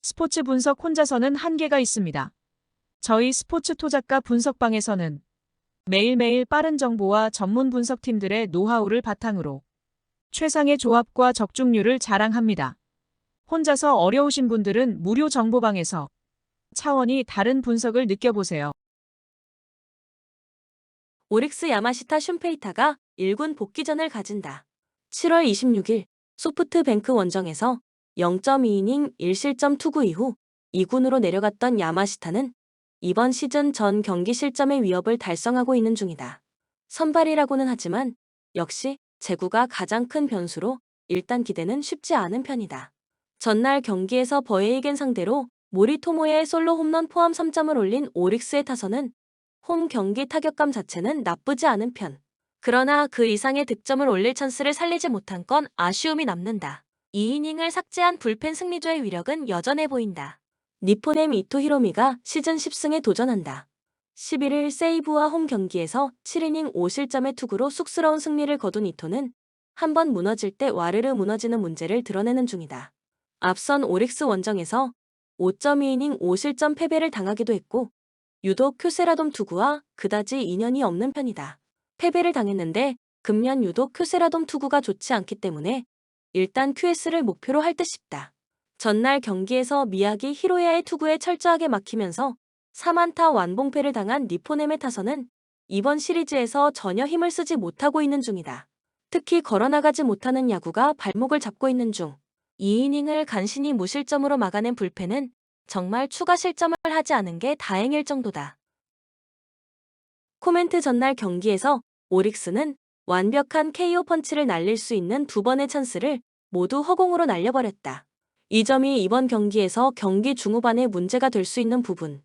스포츠 분석 혼자서는 한계가 있습니다. 저희 스포츠 토작가 분석방에서는 매일매일 빠른 정보와 전문 분석팀들의 노하우를 바탕으로 최상의 조합과 적중률을 자랑합니다. 혼자서 어려우신 분들은 무료 정보방에서 차원이 다른 분석을 느껴보세요. 오릭스 야마시타 슌페이타가 1군 복귀전을 가진다. 7월 26일 소프트뱅크 원정에서 0.2이닝 1실점 투구 이후 2군으로 내려갔던 야마시타는 이번 시즌 전 경기 실점의 위협을 달성하고 있는 중이다. 선발이라고는 하지만 역시 제구가 가장 큰 변수로 일단 기대는 쉽지 않은 편이다. 전날 경기에서 버에이겐 상대로 모리토모의 솔로 홈런 포함 3점을 올린 오릭스의 타선은 홈 경기 타격감 자체는 나쁘지 않은 편. 그러나 그 이상의 득점을 올릴 찬스를 살리지 못한 건 아쉬움이 남는다. 2이닝을 삭제한 불펜 승리조의 위력은 여전해 보인다. 니포넴 이토 히로미가 시즌 10승에 도전한다. 11일 세이브와 홈 경기에서 7이닝 5실점의 투구로 쑥스러운 승리를 거둔 이토는 한 번 무너질 때 와르르 무너지는 문제를 드러내는 중이다. 앞선 오릭스 원정에서 5.2이닝 5실점 패배를 당하기도 했고 유독 큐세라돔 투구와 그다지 인연이 없는 편이다. 패배를 당했는데 금년 유독 큐세라돔 투구가 좋지 않기 때문에 일단 QS를 목표로 할 듯 싶다. 전날 경기에서 미야기 히로야의 투구에 철저하게 막히면서 3안타 완봉패를 당한 니포넴의 타선은 이번 시리즈에서 전혀 힘을 쓰지 못하고 있는 중이다. 특히 걸어나가지 못하는 야구가 발목을 잡고 있는 중 2이닝을 간신히 무실점으로 막아낸 불펜은 정말 추가 실점을 하지 않은 게 다행일 정도다. 코멘트 전날 경기에서 오릭스는 완벽한 KO 펀치를 날릴 수 있는 두 번의 찬스를 모두 허공으로 날려버렸다. 이 점이 이번 경기에서 경기 중후반에 문제가 될 수 있는 부분.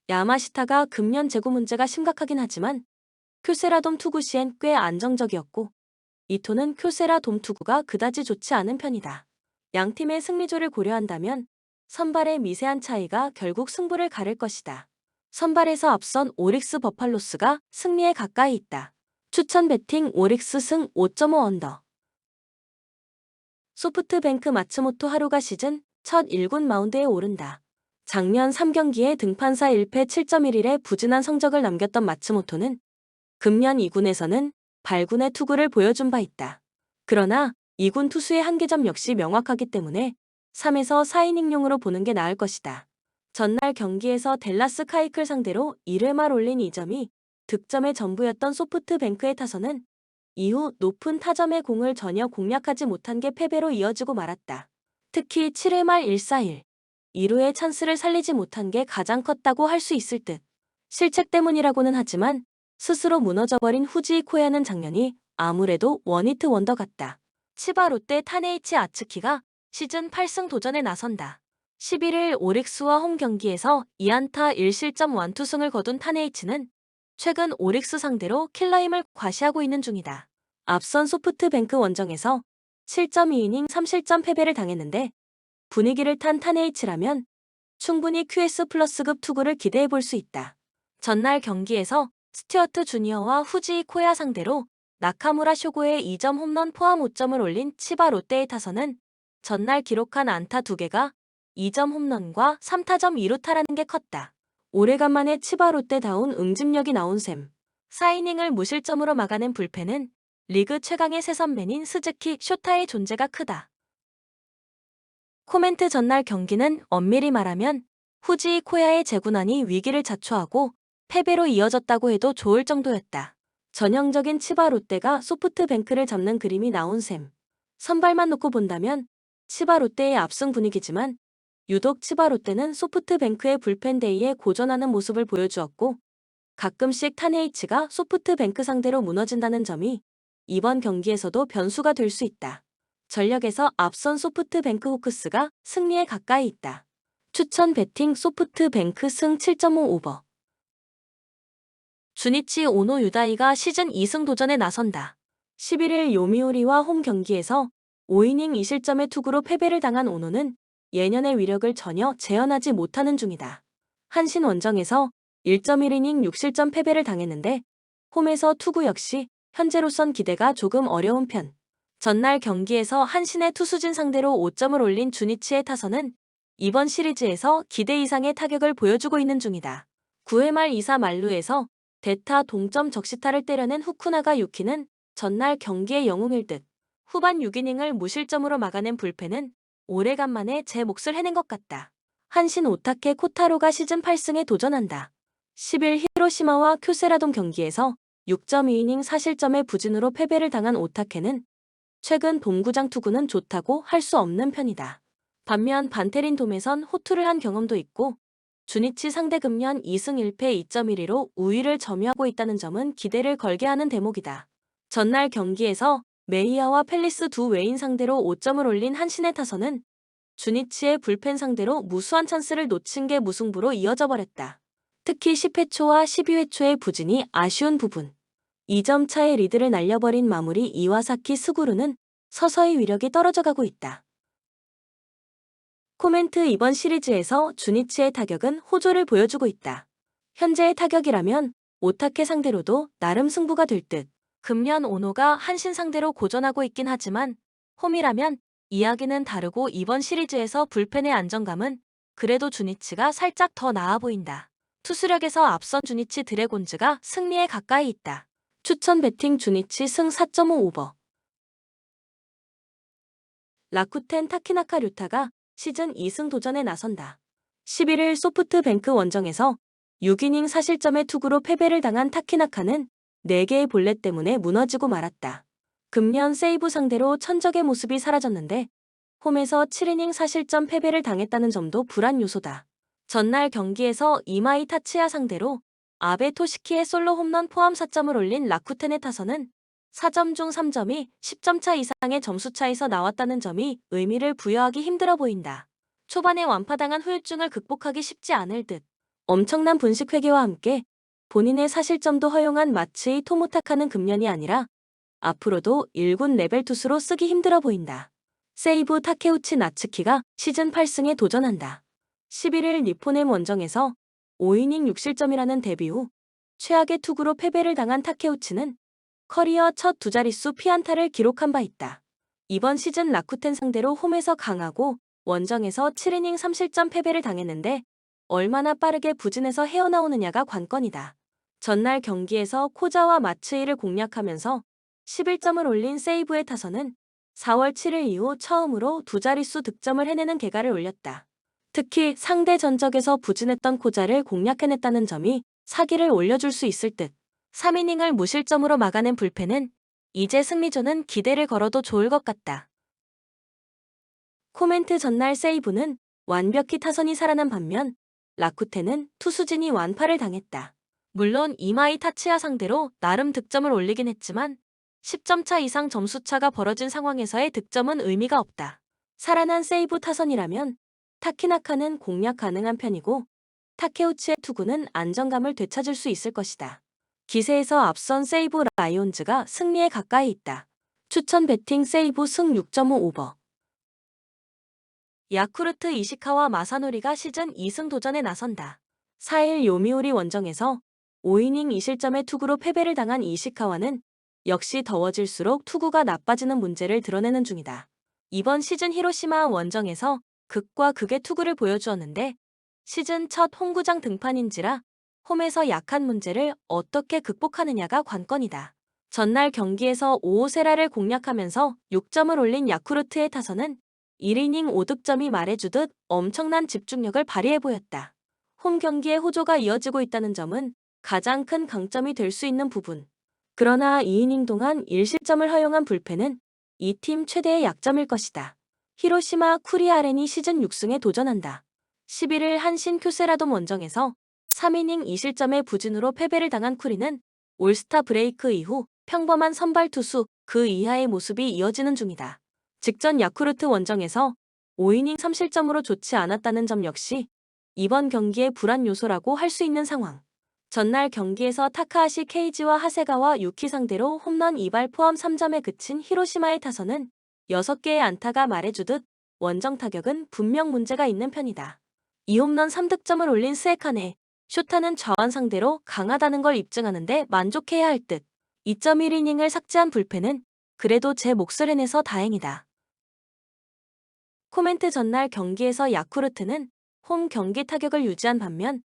야마시타가 금년 제구 문제가 심각하긴 하지만 큐세라돔 투구 시엔 꽤 안정적이었고 이토는 큐세라돔 투구가 그다지 좋지 않은 편이다. 양팀의 승리조를 고려한다면 선발의 미세한 차이가 결국 승부를 가를 것이다. 선발에서 앞선 오릭스 버팔로스가 승리에 가까이 있다. 추천 배팅 오릭스 승 5.5 언더. 소프트뱅크 마츠모토 하루가 시즌 첫 1군 마운드에 오른다. 작년 3경기에 등판사 1패 7.11의 부진한 성적을 남겼던 마츠모토는 금년 2군에서는 발군의 투구를 보여준 바 있다. 그러나 2군 투수의 한계점 역시 명확하기 때문에 3에서 4이닝용으로 보는 게 나을 것이다. 전날 경기에서 댈라스 카이클 상대로 1회말 올린 2점이 득점의 전부였던 소프트뱅크의 타선은 이후 높은 타점의 공을 전혀 공략하지 못한 게 패배로 이어지고 말았다. 특히 7회말 1-4-1, 2루의 찬스를 살리지 못한 게 가장 컸다고 할 수 있을 듯. 실책 때문이라고는 하지만 스스로 무너져버린 후지이 코야는 장면이 아무래도 원히트 원더 같다. 치바 롯데 타네이치 아츠키가 시즌 8승 도전에 나선다. 11일 오릭스와 홈 경기에서 2안타 1실점 완투승을 거둔 타네이치는 최근 오릭스 상대로 킬러임을 과시하고 있는 중이다. 앞선 소프트뱅크 원정에서 7.2이닝 3실점 패배를 당했는데 분위기를 탄 타네이치라면 충분히 QS 플러스급 투구를 기대해 볼 수 있다. 전날 경기에서 스튜어트 주니어와 후지이 코야 상대로 나카무라 쇼고의 2점 홈런 포함 5점을 올린 치바 롯데의 타선은 전날 기록한 안타 2개가 2점 홈런과 3타점 2루타라는 게 컸다. 오래간만에 치바 롯데다운 응집력이 나온 셈. 4이닝을 무실점으로 막아낸 불펜은 리그 최강의 새 선배인 스즈키 쇼타의 존재가 크다. 코멘트 전날 경기는 엄밀히 말하면 후지이 코야의 제구난이 위기를 자초하고 패배로 이어졌다고 해도 좋을 정도였다. 전형적인 치바 롯데가 소프트뱅크를 잡는 그림이 나온 셈. 선발만 놓고 본다면 치바 롯데의 압승 분위기지만 유독 치바 롯데는 소프트뱅크의 불펜 데이에 고전하는 모습을 보여주었고 가끔씩 타네이치가 소프트뱅크 상대로 무너진다는 점이 이번 경기에서도 변수가 될 수 있다. 전력에서 앞선 소프트뱅크 호크스가 승리에 가까이 있다. 추천 배팅 소프트뱅크 승 7.5 오버. 주니치 오노 유다이가 시즌 2승 도전에 나선다. 11일 요미우리와 홈 경기에서 5이닝 2실점의 투구로 패배를 당한 오노는 예년의 위력을 전혀 재현하지 못하는 중이다. 한신 원정에서 1.1이닝 6실점 패배를 당했는데 홈에서 투구 역시 현재로선 기대가 조금 어려운 편. 전날 경기에서 한신의 투수진 상대로 5점을 올린 주니치의 타선은 이번 시리즈에서 기대 이상의 타격을 보여주고 있는 중이다. 9회 말 2사 만루에서 대타 동점 적시타를 때려낸 후쿠나가 유키는 전날 경기의 영웅일 듯 후반 6이닝을 무실점으로 막아낸 불펜은 오래간만에 제 몫을 해낸 것 같다. 한신 오타케 코타로가 시즌 8승에 도전한다. 10일 히로시마와 쿄세라돔 경기에서 6.2이닝 사실점의 부진으로 패배를 당한 오타케는 최근 돔구장 투구는 좋다고 할 수 없는 편이다. 반면 반테린 돔에선 호투를 한 경험도 있고 주니치 상대 금년 2승 1패 2.12로 우위를 점유하고 있다는 점은 기대를 걸게 하는 대목이다. 전날 경기에서 메이야와 펠리스 두 외인 상대로 5점을 올린 한신의 타선은 주니치의 불펜 상대로 무수한 찬스를 놓친 게 무승부로 이어져 버렸다. 특히 10회 초와 12회 초의 부진이 아쉬운 부분. 2점 차의 리드를 날려버린 마무리 이와사키 스구루는 서서히 위력이 떨어져가고 있다. 코멘트 이번 시리즈에서 주니치의 타격은 호조를 보여주고 있다. 현재의 타격이라면 오타케 상대로도 나름 승부가 될 듯. 금년 오노가 한신 상대로 고전하고 있긴 하지만 홈이라면 이야기는 다르고 이번 시리즈에서 불펜의 안정감은 그래도 주니치가 살짝 더 나아 보인다. 투수력에서 앞선 주니치 드래곤즈가 승리에 가까이 있다. 추천 배팅 주니치 승 4.5 오버. 라쿠텐 타키나카 류타가 시즌 2승 도전에 나선다. 11일 소프트뱅크 원정에서 6이닝 사실점의 투구로 패배를 당한 타키나카는 4개의 볼넷 때문에 무너지고 말았다. 금년 세이브 상대로 천적의 모습이 사라졌는데 홈에서 7이닝 사실점 패배를 당했다는 점도 불안 요소다. 전날 경기에서 이마이 타츠야 상대로 아베 토시키의 솔로 홈런 포함 4점을 올린 라쿠텐의 타선은 4점 중 3점이 10점 차 이상의 점수 차에서 나왔다는 점이 의미를 부여하기 힘들어 보인다. 초반에 완파당한 후유증을 극복하기 쉽지 않을 듯. 엄청난 분식 회계와 함께 본인의 사실점도 허용한 마츠이 토모타카는 금년이 아니라 앞으로도 1군 레벨 투수로 쓰기 힘들어 보인다. 세이부 타케우치 나츠키가 시즌 8승에 도전한다. 11일 니포넴 원정에서 5이닝 6실점이라는 데뷔 후 최악의 투구로 패배를 당한 타케우치는 커리어 첫 두 자릿수 피안타를 기록한 바 있다. 이번 시즌 라쿠텐 상대로 홈에서 강하고 원정에서 7이닝 3실점 패배를 당했는데 얼마나 빠르게 부진해서 헤어나오느냐가 관건이다. 전날 경기에서 코자와 마츠이를 공략하면서 11점을 올린 세이브의 타선은 4월 7일 이후 처음으로 두 자릿수 득점을 해내는 개가를 올렸다. 특히 상대 전적에서 부진했던 코자를 공략해냈다는 점이 사기를 올려줄 수 있을 듯. 3이닝을 무실점으로 막아낸 불펜은 이제 승리조는 기대를 걸어도 좋을 것 같다. 코멘트 전날 세이브는 완벽히 타선이 살아난 반면 라쿠텐은 투수진이 완파를 당했다. 물론 이마이 타츠야 상대로 나름 득점을 올리긴 했지만 10점 차 이상 점수차가 벌어진 상황에서의 득점은 의미가 없다. 살아난 세이브 타선이라면 타키나카는 공략 가능한 편이고 타케우치의 투구는 안정감을 되찾을 수 있을 것이다. 기세에서 앞선 세이브 라이온즈가 승리에 가까이 있다. 추천 배팅 세이브 승 6.5 오버. 야쿠르트 이시카와 마사노리가 시즌 2승 도전에 나선다. 4일 요미우리 원정에서 5이닝 2실점의 투구로 패배를 당한 이시카와는 역시 더워질수록 투구가 나빠지는 문제를 드러내는 중이다. 이번 시즌 히로시마 원정에서 극과 극의 투구를 보여주었는데 시즌 첫 홈구장 등판인지라 홈에서 약한 문제를 어떻게 극복하느냐가 관건이다. 전날 경기에서 오오세라를 공략하면서 6점을 올린 야쿠르트의 타선은 1이닝 5득점이 말해주듯 엄청난 집중력을 발휘해 보였다. 홈 경기에 호조가 이어지고 있다는 점은 가장 큰 강점이 될 수 있는 부분. 그러나 2이닝 동안 1실점을 허용한 불펜은 이 팀 최대의 약점일 것이다. 히로시마 쿠리아렌이 시즌 6승에 도전한다. 11일 한신 쿄세라돔 원정에서 3이닝 2실점의 부진으로 패배를 당한 쿠리는 올스타 브레이크 이후 평범한 선발 투수 그 이하의 모습이 이어지는 중이다. 직전 야쿠르트 원정에서 5이닝 3실점으로 좋지 않았다는 점 역시 이번 경기의 불안 요소라고 할 수 있는 상황. 전날 경기에서 타카하시 케이지와 하세가와 유키 상대로 홈런 2발 포함 3점에 그친 히로시마의 타선은 6개의 안타가 말해주듯 원정 타격은 분명 문제가 있는 편이다. 2홈런 3득점을 올린 스에카네, 쇼타는 좌완 상대로 강하다는 걸 입증하는데 만족해야 할 듯. 2.1이닝을 삭제한 불펜은 그래도 제 몫을 해내서 다행이다. 코멘트 전날 경기에서 야쿠르트는 홈 경기 타격을 유지한 반면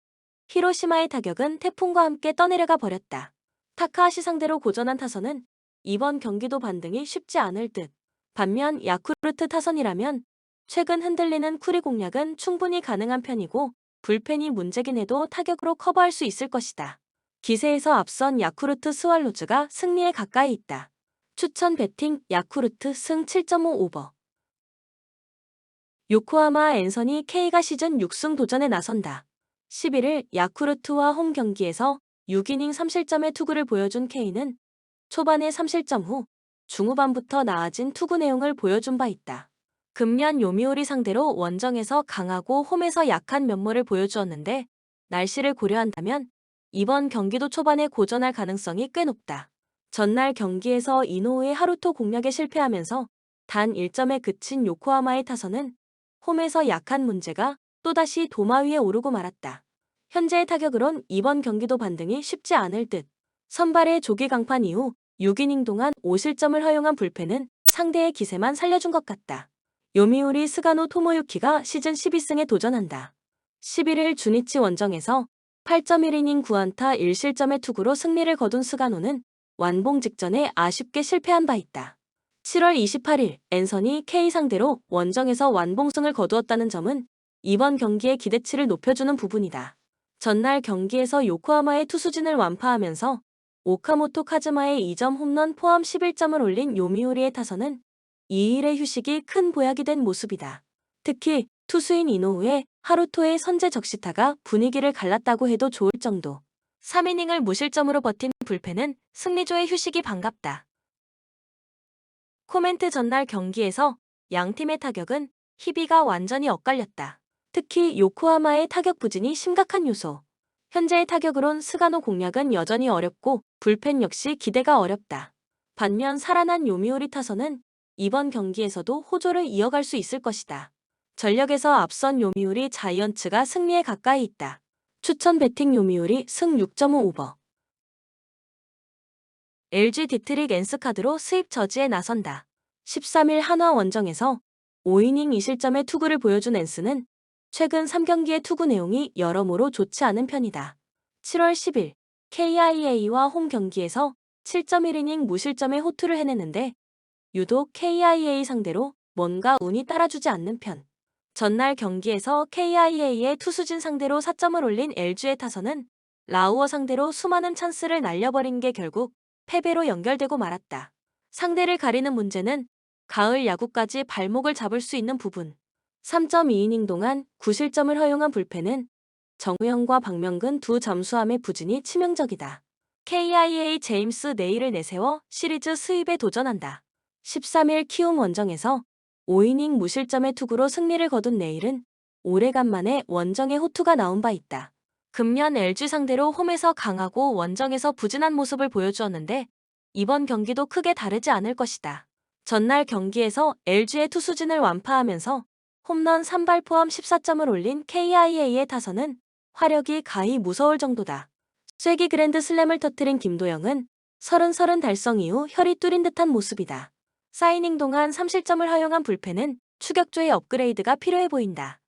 히로시마의 타격은 태풍과 함께 떠내려가 버렸다. 타카하시 상대로 고전한 타선은 이번 경기도 반등이 쉽지 않을 듯. 반면 야쿠르트 타선이라면 최근 흔들리는 쿠리 공략은 충분히 가능한 편이고 불펜이 문제긴 해도 타격으로 커버할 수 있을 것이다. 기세에서 앞선 야쿠르트 스왈로즈가 승리에 가까이 있다. 추천 배팅 야쿠르트 승 7.5 오버. 요코하마 앤서니 K가 시즌 6승 도전에 나선다. 11일 야쿠르트와 홈 경기에서 6이닝 3실점의 투구를 보여준 K는 초반에 3실점 후 중후반부터 나아진 투구 내용을 보여준 바 있다. 금년 요미우리 상대로 원정에서 강하고 홈에서 약한 면모를 보여주었는데 날씨를 고려한다면 이번 경기도 초반에 고전할 가능성이 꽤 높다. 전날 경기에서 이노우의 하루토 공략에 실패하면서 단 1점에 그친 요코하마의 타선은 홈에서 약한 문제가 또다시 도마 위에 오르고 말았다. 현재의 타격으론 이번 경기도 반등이 쉽지 않을 듯. 선발의 조기 강판 이후 6이닝 동안 5실점을 허용한 불펜은 상대의 기세만 살려준 것 같다. 요미우리 스가노 토모유키가 시즌 12승에 도전한다. 11일 주니치 원정에서 8.1이닝 9안타 1실점의 투구로 승리를 거둔 스가노는 완봉 직전에 아쉽게 실패한 바 있다. 7월 28일 앤서니 K 상대로 원정에서 완봉승을 거두었다는 점은 이번 경기의 기대치를 높여주는 부분이다. 전날 경기에서 요코하마의 투수진을 완파하면서 오카모토 카즈마의 2점 홈런 포함 11점을 올린 요미우리의 타선은 2일의 휴식이 큰 보약이 된 모습이다. 특히 투수인 이노우의 하루토의 선제 적시타가 분위기를 갈랐다고 해도 좋을 정도. 3이닝을 무실점으로 버틴 불펜은 승리조의 휴식이 반갑다. 코멘트 전날 경기에서 양팀의 타격은 희비가 완전히 엇갈렸다. 특히 요코하마의 타격 부진이 심각한 요소. 현재의 타격으론 스가노 공략은 여전히 어렵고 불펜 역시 기대가 어렵다. 반면 살아난 요미우리 타선은 이번 경기에서도 호조를 이어갈 수 있을 것이다. 전력에서 앞선 요미우리 자이언츠가 승리에 가까이 있다. 추천 배팅 요미우리 승 6.5 오버. LG 디트릭 엔스카드로 수입 저지에 나선다. 13일 한화 원정에서 5이닝 2실점의 투구를 보여준 엔스는 최근 3경기의 투구 내용이 여러모로 좋지 않은 편이다. 7월 10일 KIA와 홈 경기에서 7.1이닝 무실점의 호투를 해냈는데 유독 KIA 상대로 뭔가 운이 따라주지 않는 편. 전날 경기에서 KIA의 투수진 상대로 4점을 올린 LG의 타선은 라우어 상대로 수많은 찬스를 날려버린 게 결국 패배로 연결되고 말았다. 상대를 가리는 문제는 가을 야구까지 발목을 잡을 수 있는 부분. 3.2이닝 동안 9실점을 허용한 불펜은 정우영과 박명근 두 잠수함의 부진이 치명적이다. KIA 제임스 네일을 내세워 시리즈 수입에 도전한다. 13일 키움 원정에서 5이닝 무실점의 투구로 승리를 거둔 네일은 오래간만에 원정에 호투가 나온 바 있다. 금년 LG 상대로 홈에서 강하고 원정에서 부진한 모습을 보여주었는데 이번 경기도 크게 다르지 않을 것이다. 전날 경기에서 LG의 투수진을 완파하면서 홈런 3발 포함 14점을 올린 KIA의 타선은 화력이 가히 무서울 정도다. 쐐기 그랜드 슬램을 터뜨린 김도영은 30 달성 이후 혈이 뚫린 듯한 모습이다. 사이닝 동안 3실점을 허용한 불펜은 추격조의 업그레이드가 필요해 보인다.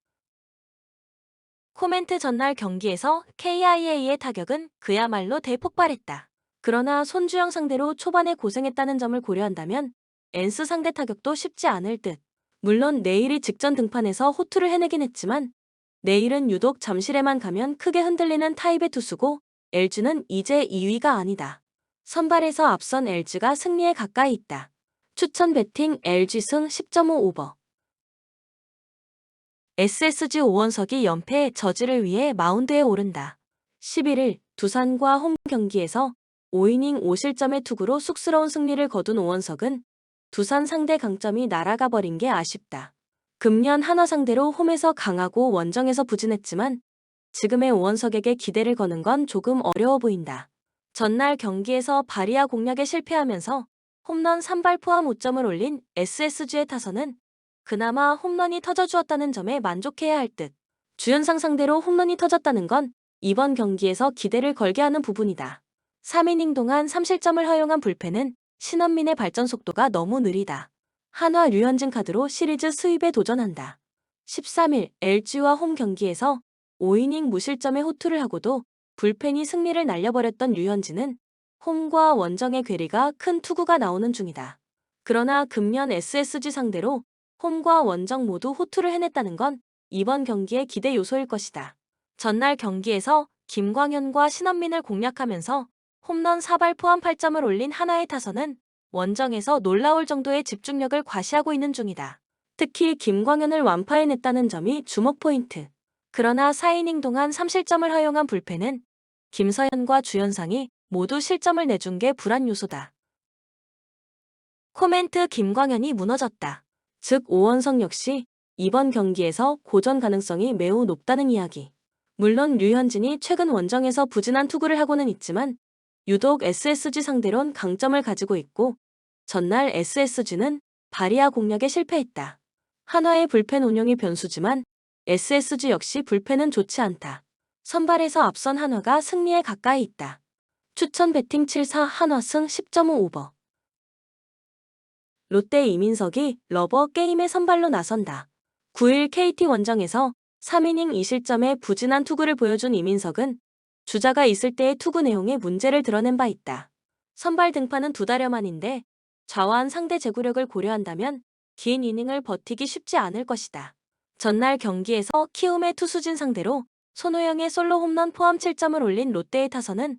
코멘트 전날 경기에서 KIA의 타격은 그야말로 대폭발했다. 그러나 손주영 상대로 초반에 고생했다는 점을 고려한다면 엔스 상대 타격도 쉽지 않을 듯. 물론 내일이 직전 등판에서 호투를 해내긴 했지만 내일은 유독 잠실에만 가면 크게 흔들리는 타입의 투수고 LG는 이제 2위가 아니다. 선발에서 앞선 LG가 승리에 가까이 있다. 추천 배팅 LG 승 10.5 오버. SSG 오원석이 연패 저지를 위해 마운드에 오른다. 11일 두산과 홈 경기에서 5이닝 5실점의 투구로 쑥스러운 승리를 거둔 오원석은 두산 상대 강점이 날아가 버린 게 아쉽다. 금년 한화 상대로 홈에서 강하고 원정에서 부진했지만 지금의 오원석에게 기대를 거는 건 조금 어려워 보인다. 전날 경기에서 바리아 공략에 실패하면서 홈런 3발 포함 5점을 올린 SSG의 타선은 그나마 홈런이 터져주었다는 점에 만족해야 할 듯. 주연상 상대로 홈런이 터졌다는 건 이번 경기에서 기대를 걸게 하는 부분이다. 3이닝 동안 3실점을 허용한 불펜은 신원민의 발전 속도가 너무 느리다. 한화 류현진 카드로 시리즈 수입에 도전한다. 13일 LG와 홈 경기에서 5이닝 무실점의 호투를 하고도 불펜이 승리를 날려버렸던 류현진은 홈과 원정의 괴리가 큰 투구가 나오는 중이다. 그러나 금년 SSG 상대로 홈과 원정 모두 호투를 해냈다는 건 이번 경기의 기대 요소일 것이다. 전날 경기에서 김광현과 신원민을 공략하면서 홈런 4발 포함 8점을 올린 한화의 타선은 원정에서 놀라울 정도의 집중력을 과시하고 있는 중이다. 특히 김광현을 완파해냈다는 점이 주목 포인트. 그러나 4이닝 동안 3실점을 허용한 불펜은 김서현과 주현상이 모두 실점을 내준 게 불안 요소다. 코멘트 김광현이 무너졌다. 즉 오원석 역시 이번 경기에서 고전 가능성이 매우 높다는 이야기. 물론 류현진이 최근 원정에서 부진한 투구를 하고는 있지만 유독 SSG 상대론 강점을 가지고 있고 전날 SSG는 바리아 공략에 실패했다. 한화의 불펜 운영이 변수지만 SSG 역시 불펜은 좋지 않다. 선발에서 앞선 한화가 승리에 가까이 있다. 추천 배팅 7-4 한화승 10.5 오버. 롯데 이민석이 러버 게임에 선발로 나선다. 9일 KT 원정에서 3이닝 2실점의 부진한 투구를 보여준 이민석은 주자가 있을 때의 투구 내용에 문제를 드러낸 바 있다. 선발 등판은 2달여 만인데 좌완 상대 제구력을 고려한다면 긴 이닝을 버티기 쉽지 않을 것이다. 전날 경기에서 키움의 투수진 상대로 손호영의 솔로 홈런 포함 7점을 올린 롯데의 타선은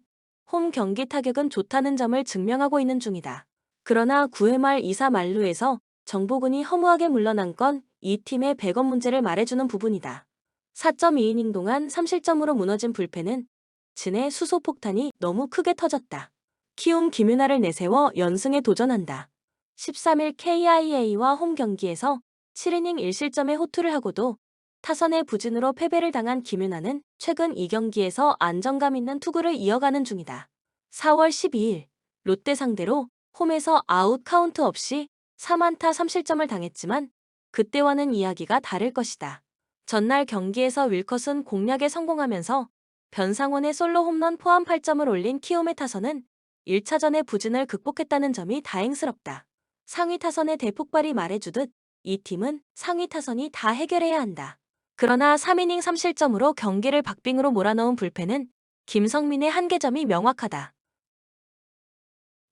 홈 경기 타격은 좋다는 점을 증명하고 있는 중이다. 그러나 9회 말 2사 만루에서 정보근이 허무하게 물러난 건 이 팀의 백업 문제를 말해주는 부분이다. 4.2이닝 동안 3실점으로 무너진 불펜은 진의 수소폭탄이 너무 크게 터졌다. 키움 김윤아를 내세워 연승에 도전한다. 13일 KIA와 홈 경기에서 7이닝 1실점의 호투를 하고도 타선의 부진으로 패배를 당한 김윤아는 최근 2경기에서 안정감 있는 투구를 이어가는 중이다. 4월 12일 롯데 상대로 홈에서 아웃 카운트 없이 3안타 3실점을 당했지만 그때와는 이야기가 다를 것이다. 전날 경기에서 윌컷은 공략에 성공하면서 변상원의 솔로 홈런 포함 8점을 올린 키움의 타선은 1차전의 부진을 극복했다는 점이 다행스럽다. 상위 타선의 대폭발이 말해주듯 이 팀은 상위 타선이 다 해결해야 한다. 그러나 3이닝 3실점으로 경기를 박빙으로 몰아넣은 불펜은 김성민의 한계점이 명확하다.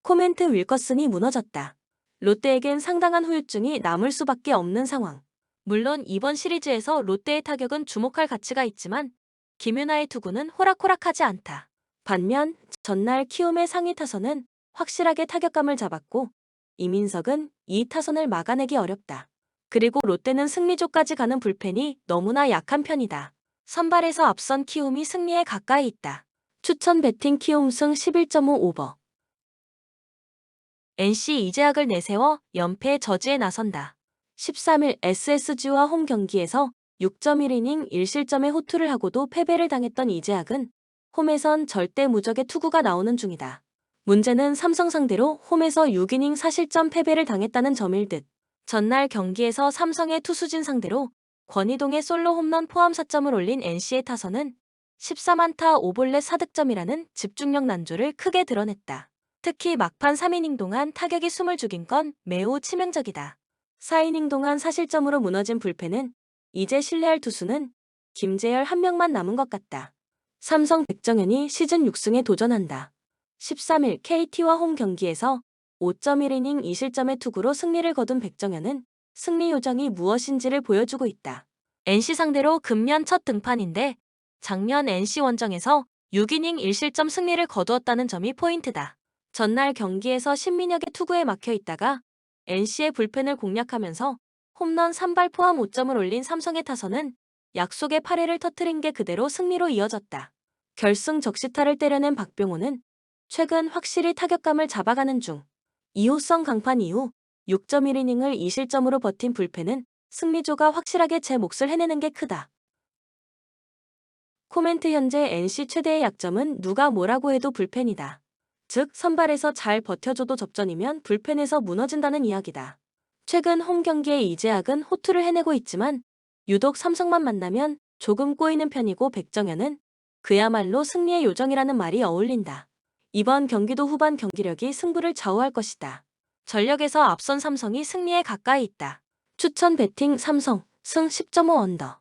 코멘트 윌커슨이 무너졌다. 롯데에겐 상당한 후유증이 남을 수밖에 없는 상황. 물론 이번 시리즈에서 롯데의 타격은 주목할 가치가 있지만 김윤아의 투구는 호락호락하지 않다. 반면 전날 키움의 상위 타선은 확실하게 타격감을 잡았고 이민석은 이 타선을 막아내기 어렵다. 그리고 롯데는 승리조까지 가는 불펜이 너무나 약한 편이다. 선발에서 앞선 키움이 승리에 가까이 있다. 추천 배팅 키움승 11.5 오버. NC 이재학을 내세워 연패 저지에 나선다. 13일 SSG와 홈 경기에서 6.1이닝 1실점의 호투를 하고도 패배를 당했던 이재학은 홈에선 절대 무적의 투구가 나오는 중이다. 문제는 삼성 상대로 홈에서 6이닝 4실점 패배를 당했다는 점일 듯. 전날 경기에서 삼성의 투수진 상대로 권희동의 솔로 홈런 포함 4점을 올린 NC의 타선은 13안타 5볼넷 4득점이라는 집중력 난조를 크게 드러냈다. 특히 막판 3이닝 동안 타격이 숨을 죽인 건 매우 치명적이다. 4이닝 동안 4실점으로 무너진 불펜은 이제 신뢰할 투수는 김재열 한 명만 남은 것 같다. 삼성 백정현이 시즌 6승에 도전한다. 13일 KT와 홈 경기에서 5.1이닝 2실점의 투구로 승리를 거둔 백정현은 승리 요정이 무엇인지를 보여주고 있다. NC 상대로 금년 첫 등판인데 작년 NC 원정에서 6이닝 1실점 승리를 거두었다는 점이 포인트다. 전날 경기에서 신민혁의 투구에 막혀 있다가 NC의 불펜을 공략하면서 홈런 3발 포함 5점을 올린 삼성의 타선은 약속의 8회를 터뜨린 게 그대로 승리로 이어졌다. 결승 적시타를 때려낸 박병호는 최근 확실히 타격감을 잡아가는 중. 2호성 강판 이후 6.1이닝을 2실점으로 버틴 불펜은 승리조가 확실하게 제 몫을 해내는 게 크다. 코멘트 현재 NC 최대의 약점은 누가 뭐라고 해도 불펜이다. 즉 선발에서 잘 버텨줘도 접전이면 불펜에서 무너진다는 이야기다. 최근 홈 경기의 이재학은 호투를 해내고 있지만 유독 삼성만 만나면 조금 꼬이는 편이고 백정현은 그야말로 승리의 요정이라는 말이 어울린다. 이번 경기도 후반 경기력이 승부를 좌우할 것이다. 전력에서 앞선 삼성이 승리에 가까이 있다. 추천 배팅 삼성 승 10.5 언더.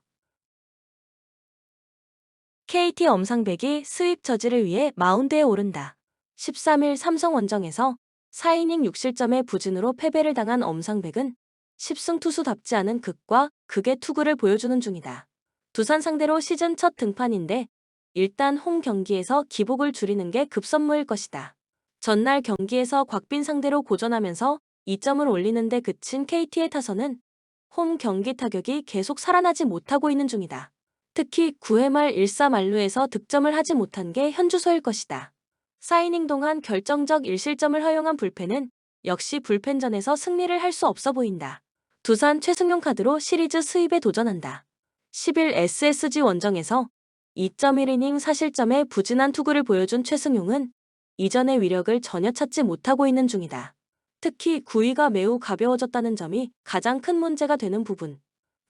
KT 엄상백이 스윕 저지를 위해 마운드에 오른다. 13일 삼성 원정에서 4이닝 6실점의 부진으로 패배를 당한 엄상백은 10승 투수답지 않은 극과 극의 투구를 보여주는 중이다. 두산 상대로 시즌 첫 등판인데 일단 홈 경기에서 기복을 줄이는 게 급선무일 것이다. 전날 경기에서 곽빈 상대로 고전하면서 2점을 올리는 데 그친 KT의 타선은 홈 경기 타격이 계속 살아나지 못하고 있는 중이다. 특히 9회 말 1사 만루에서 득점을 하지 못한 게 현주소일 것이다. 4이닝 동안 결정적 1실점을 허용한 불펜은 역시 불펜전에서 승리를 할 수 없어 보인다. 두산 최승용 카드로 시리즈 수입에 도전한다. 10일 SSG 원정에서 2.1이닝 4실점의 부진한 투구를 보여준 최승용은 이전의 위력을 전혀 찾지 못하고 있는 중이다. 특히 구위가 매우 가벼워졌다는 점이 가장 큰 문제가 되는 부분.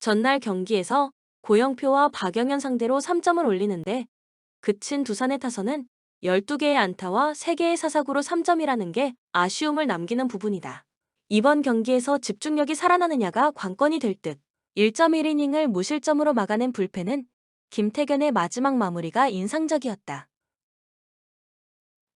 전날 경기에서 고영표와 박영현 상대로 3점을 올리는데 그친 두산의 타선은 12개의 안타와 3개의 사사구로 3점이라는 게 아쉬움을 남기는 부분이다. 이번 경기에서 집중력이 살아나느냐가 관건이 될 듯. 1.1이닝을 무실점으로 막아낸 불펜은 김태견의 마지막 마무리가 인상적이었다.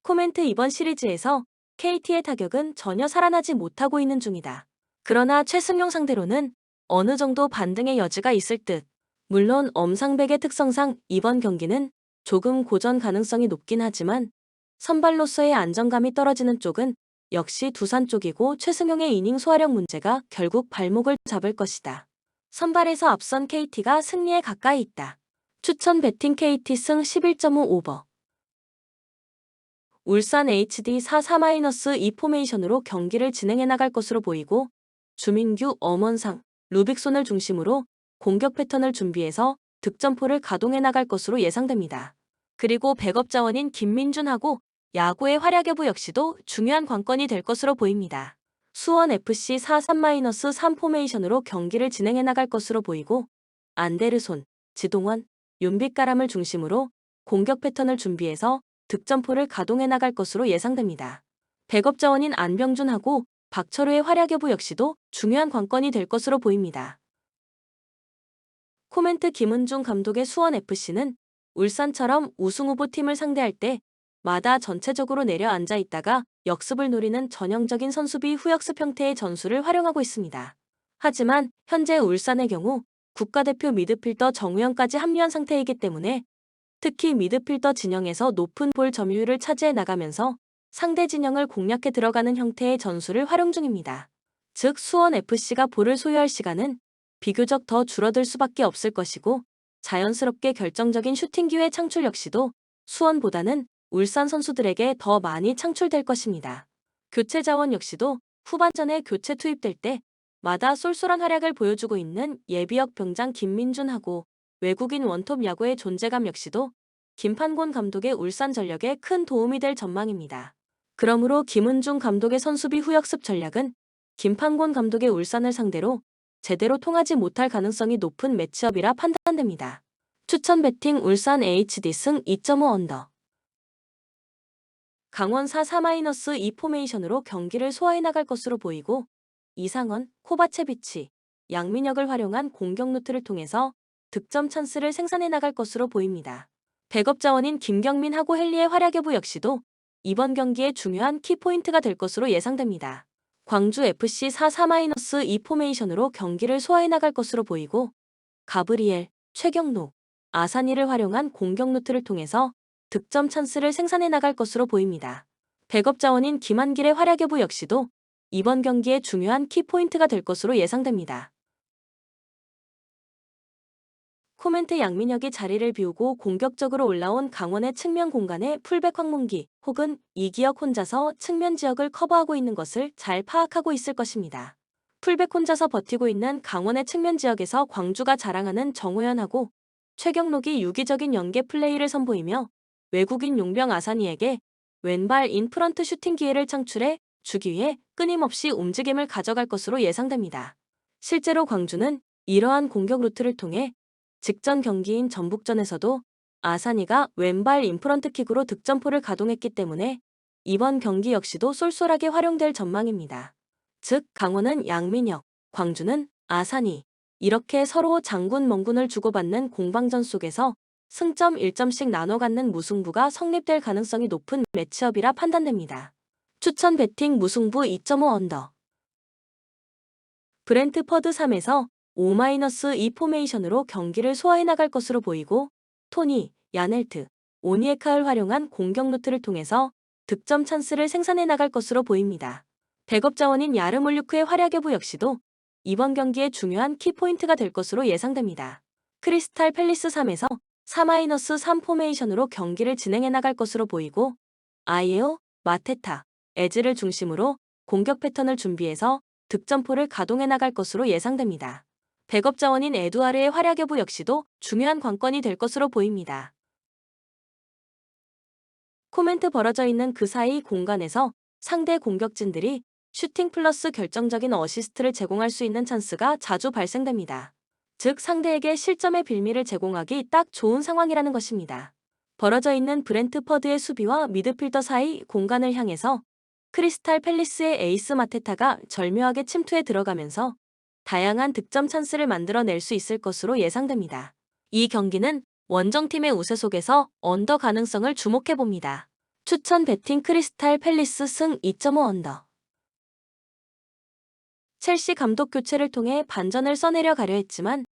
코멘트 이번 시리즈에서 KT의 타격은 전혀 살아나지 못하고 있는 중이다. 그러나 최승용 상대로는 어느 정도 반등의 여지가 있을 듯. 물론 엄상백의 특성상 이번 경기는 조금 고전 가능성이 높긴 하지만 선발로서의 안정감이 떨어지는 쪽은 역시 두산 쪽이고 최승용의 이닝 소화력 문제가 결국 발목을 잡을 것이다. 선발에서 앞선 KT가 승리에 가까이 있다. 추천 배팅 KT 승 11.5 오버. 울산 HD 4-4-2 포메이션으로 경기를 진행해 나갈 것으로 보이고 주민규, 엄원상, 루빅손을 중심으로 공격 패턴을 준비해서 득점포를 가동해 나갈 것으로 예상됩니다. 그리고 백업 자원인 김민준하고 야구의 활약 여부 역시도 중요한 관건이 될 것으로 보입니다. 수원FC 4-3-3 포메이션으로 경기를 진행해 나갈 것으로 보이고 안데르손, 지동원, 윤빛가람을 중심으로 공격 패턴을 준비해서 득점포를 가동해 나갈 것으로 예상됩니다. 백업 자원인 안병준하고 박철우의 활약 여부 역시도 중요한 관건이 될 것으로 보입니다. 코멘트 김은중 감독의 수원FC는 울산처럼 우승 후보 팀을 상대할 때 마다 전체적으로 내려앉아 있다가 역습을 노리는 전형적인 선수비 후역습 형태의 전술을 활용하고 있습니다. 하지만 현재 울산의 경우 국가대표 미드필더 정우영까지 합류한 상태이기 때문에 특히 미드필더 진영에서 높은 볼 점유율을 차지해 나가면서 상대 진영을 공략해 들어가는 형태의 전술을 활용 중입니다. 즉 수원FC가 볼을 소유할 시간은 비교적 더 줄어들 수밖에 없을 것이고 자연스럽게 결정적인 슈팅 기회 창출 역시도 수원보다는 울산 선수들에게 더 많이 창출될 것입니다. 교체 자원 역시도 후반전에 교체 투입될 때 마다 쏠쏠한 활약을 보여주고 있는 예비역 병장 김민준하고 외국인 원톱 야구의 존재감 역시도 김판곤 감독의 울산 전력에 큰 도움이 될 전망입니다. 그러므로 김은중 감독의 선수비 후역습 전략은 김판곤 감독의 울산을 상대로 제대로 통하지 못할 가능성이 높은 매치업이라 판단됩니다. 추천 배팅 울산 HD 승 2.5 언더. 강원 4-4-2 포메이션으로 경기를 소화해 나갈 것으로 보이고 이상원, 코바체비치, 양민혁을 활용한 공격 루트를 통해서 득점 찬스를 생산해 나갈 것으로 보입니다. 백업 자원인 김경민하고 헨리의 활약 여부 역시도 이번 경기의 중요한 키포인트가 될 것으로 예상됩니다. 광주FC 4-4-2 포메이션으로 경기를 소화해 나갈 것으로 보이고 가브리엘, 최경록, 아사니를 활용한 공격 루트를 통해서 득점 찬스를 생산해 나갈 것으로 보입니다. 백업 자원인 김한길의 활약 여부 역시도 이번 경기의 중요한 키포인트가 될 것으로 예상됩니다. 코멘트 양민혁이 자리를 비우고 공격적으로 올라온 강원의 측면 공간에 풀백 황문기 혹은 이기혁 혼자서 측면 지역을 커버하고 있는 것을 잘 파악하고 있을 것입니다. 풀백 혼자서 버티고 있는 강원의 측면 지역에서 광주가 자랑하는 정호연하고 최경록이 유기적인 연계 플레이를 선보이며 외국인 용병 아사니에게 왼발 인프런트 슈팅 기회를 창출해 주기 위해 끊임없이 움직임을 가져갈 것으로 예상됩니다. 실제로 광주는 이러한 공격 루트를 통해 직전 경기인 전북전에서도 아사니가 왼발 인프런트 킥으로 득점포를 가동했기 때문에 이번 경기 역시도 쏠쏠하게 활용될 전망입니다. 즉 강원은 양민혁, 광주는 아산이. 이렇게 서로 장군 멍군을 주고받는 공방전 속에서 승점 1점씩 나눠 갖는 무승부가 성립될 가능성이 높은 매치업이라 판단됩니다. 추천 배팅 무승부 2.5 언더. 브렌트퍼드 3에서 5-2 포메이션으로 경기를 소화해 나갈 것으로 보이고 토니, 야넬트, 오니에카를 활용한 공격 루트를 통해서 득점 찬스를 생산해 나갈 것으로 보입니다. 백업 자원인 야르몰류크의 활약 여부 역시도 이번 경기의 중요한 키포인트가 될 것으로 예상됩니다. 크리스탈 팰리스 3에서 4-3 포메이션으로 경기를 진행해 나갈 것으로 보이고 아이에오, 마테타, 에즈를 중심으로 공격 패턴을 준비해서 득점포를 가동해 나갈 것으로 예상됩니다. 백업 자원인 에두아르의 활약 여부 역시도 중요한 관건이 될 것으로 보입니다. 코멘트 벌어져 있는 그 사이 공간에서 상대 공격진들이 슈팅 플러스 결정적인 어시스트를 제공할 수 있는 찬스가 자주 발생됩니다. 즉 상대에게 실점의 빌미를 제공하기 딱 좋은 상황이라는 것입니다. 벌어져 있는 브렌트퍼드의 수비와 미드필더 사이 공간을 향해서 크리스탈 팰리스의 에이스 마테타가 절묘하게 침투해 들어가면서 다양한 득점 찬스를 만들어낼 수 있을 것으로 예상됩니다. 이 경기는 원정팀의 우세 속에서 언더 가능성을 주목해봅니다. 추천 배팅 크리스탈 팰리스 승 2.5 언더. 첼시 감독 교체를 통해 반전을 써내려 가려 했지만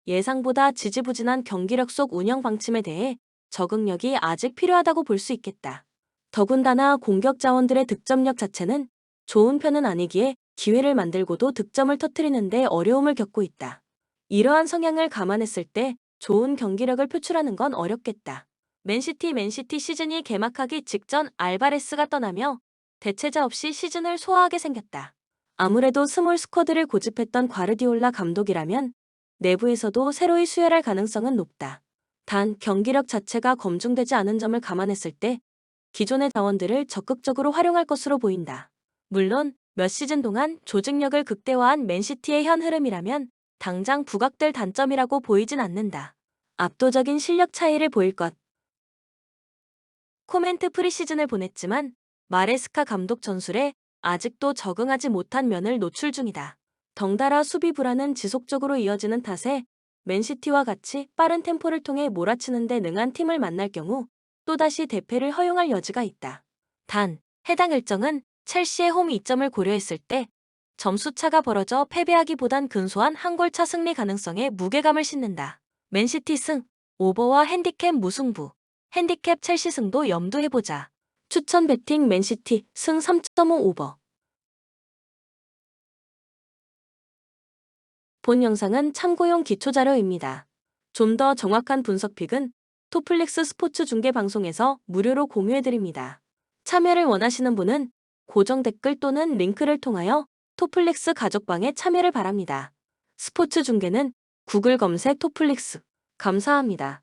예상보다 지지부진한 경기력 속 운영 방침에 대해 적응력이 아직 필요하다고 볼 수 있겠다. 더군다나 공격 자원들의 득점력 자체는 좋은 편은 아니기에 기회를 만들고도 득점을 터뜨리는데 어려움을 겪고 있다. 이러한 성향을 감안했을 때 좋은 경기력을 표출하는 건 어렵겠다. 맨시티 시즌이 개막하기 직전 알바레스가 떠나며 대체자 없이 시즌을 소화하게 생겼다. 아무래도 스몰 스쿼드를 고집했던 과르디올라 감독이라면 내부에서도 새로이 수혈할 가능성은 높다. 단 경기력 자체가 검증되지 않은 점을 감안했을 때 기존의 자원들을 적극적으로 활용할 것으로 보인다. 물론 몇 시즌 동안 조직력을 극대화한 맨시티의 현 흐름이라면 당장 부각될 단점이라고 보이진 않는다. 압도적인 실력 차이를 보일 것. 코멘트 프리시즌을 보냈지만 마레스카 감독 전술에 아직도 적응하지 못한 면을 노출 중이다. 덩달아 수비 불안은 지속적으로 이어지는 탓에 맨시티와 같이 빠른 템포를 통해 몰아치는 데 능한 팀을 만날 경우 또다시 대패를 허용할 여지가 있다. 단, 해당 일정은 첼시의 홈 이점을 고려했을 때 점수차가 벌어져 패배하기보단 근소한 한 골차 승리 가능성에 무게감을 싣는다. 맨시티 승, 오버와 핸디캡 무승부, 핸디캡 첼시 승도 염두해보자. 추천 배팅 맨시티 승 3.5 오버. 본 영상은 참고용 기초자료입니다. 좀 더 정확한 분석픽은 토플릭스 스포츠 중계 방송에서 무료로 공유해드립니다. 참여를 원하시는 분은 고정 댓글 또는 링크를 통하여 토플릭스 가족방에 참여를 바랍니다. 스포츠 중계는 구글 검색 토플릭스. 감사합니다.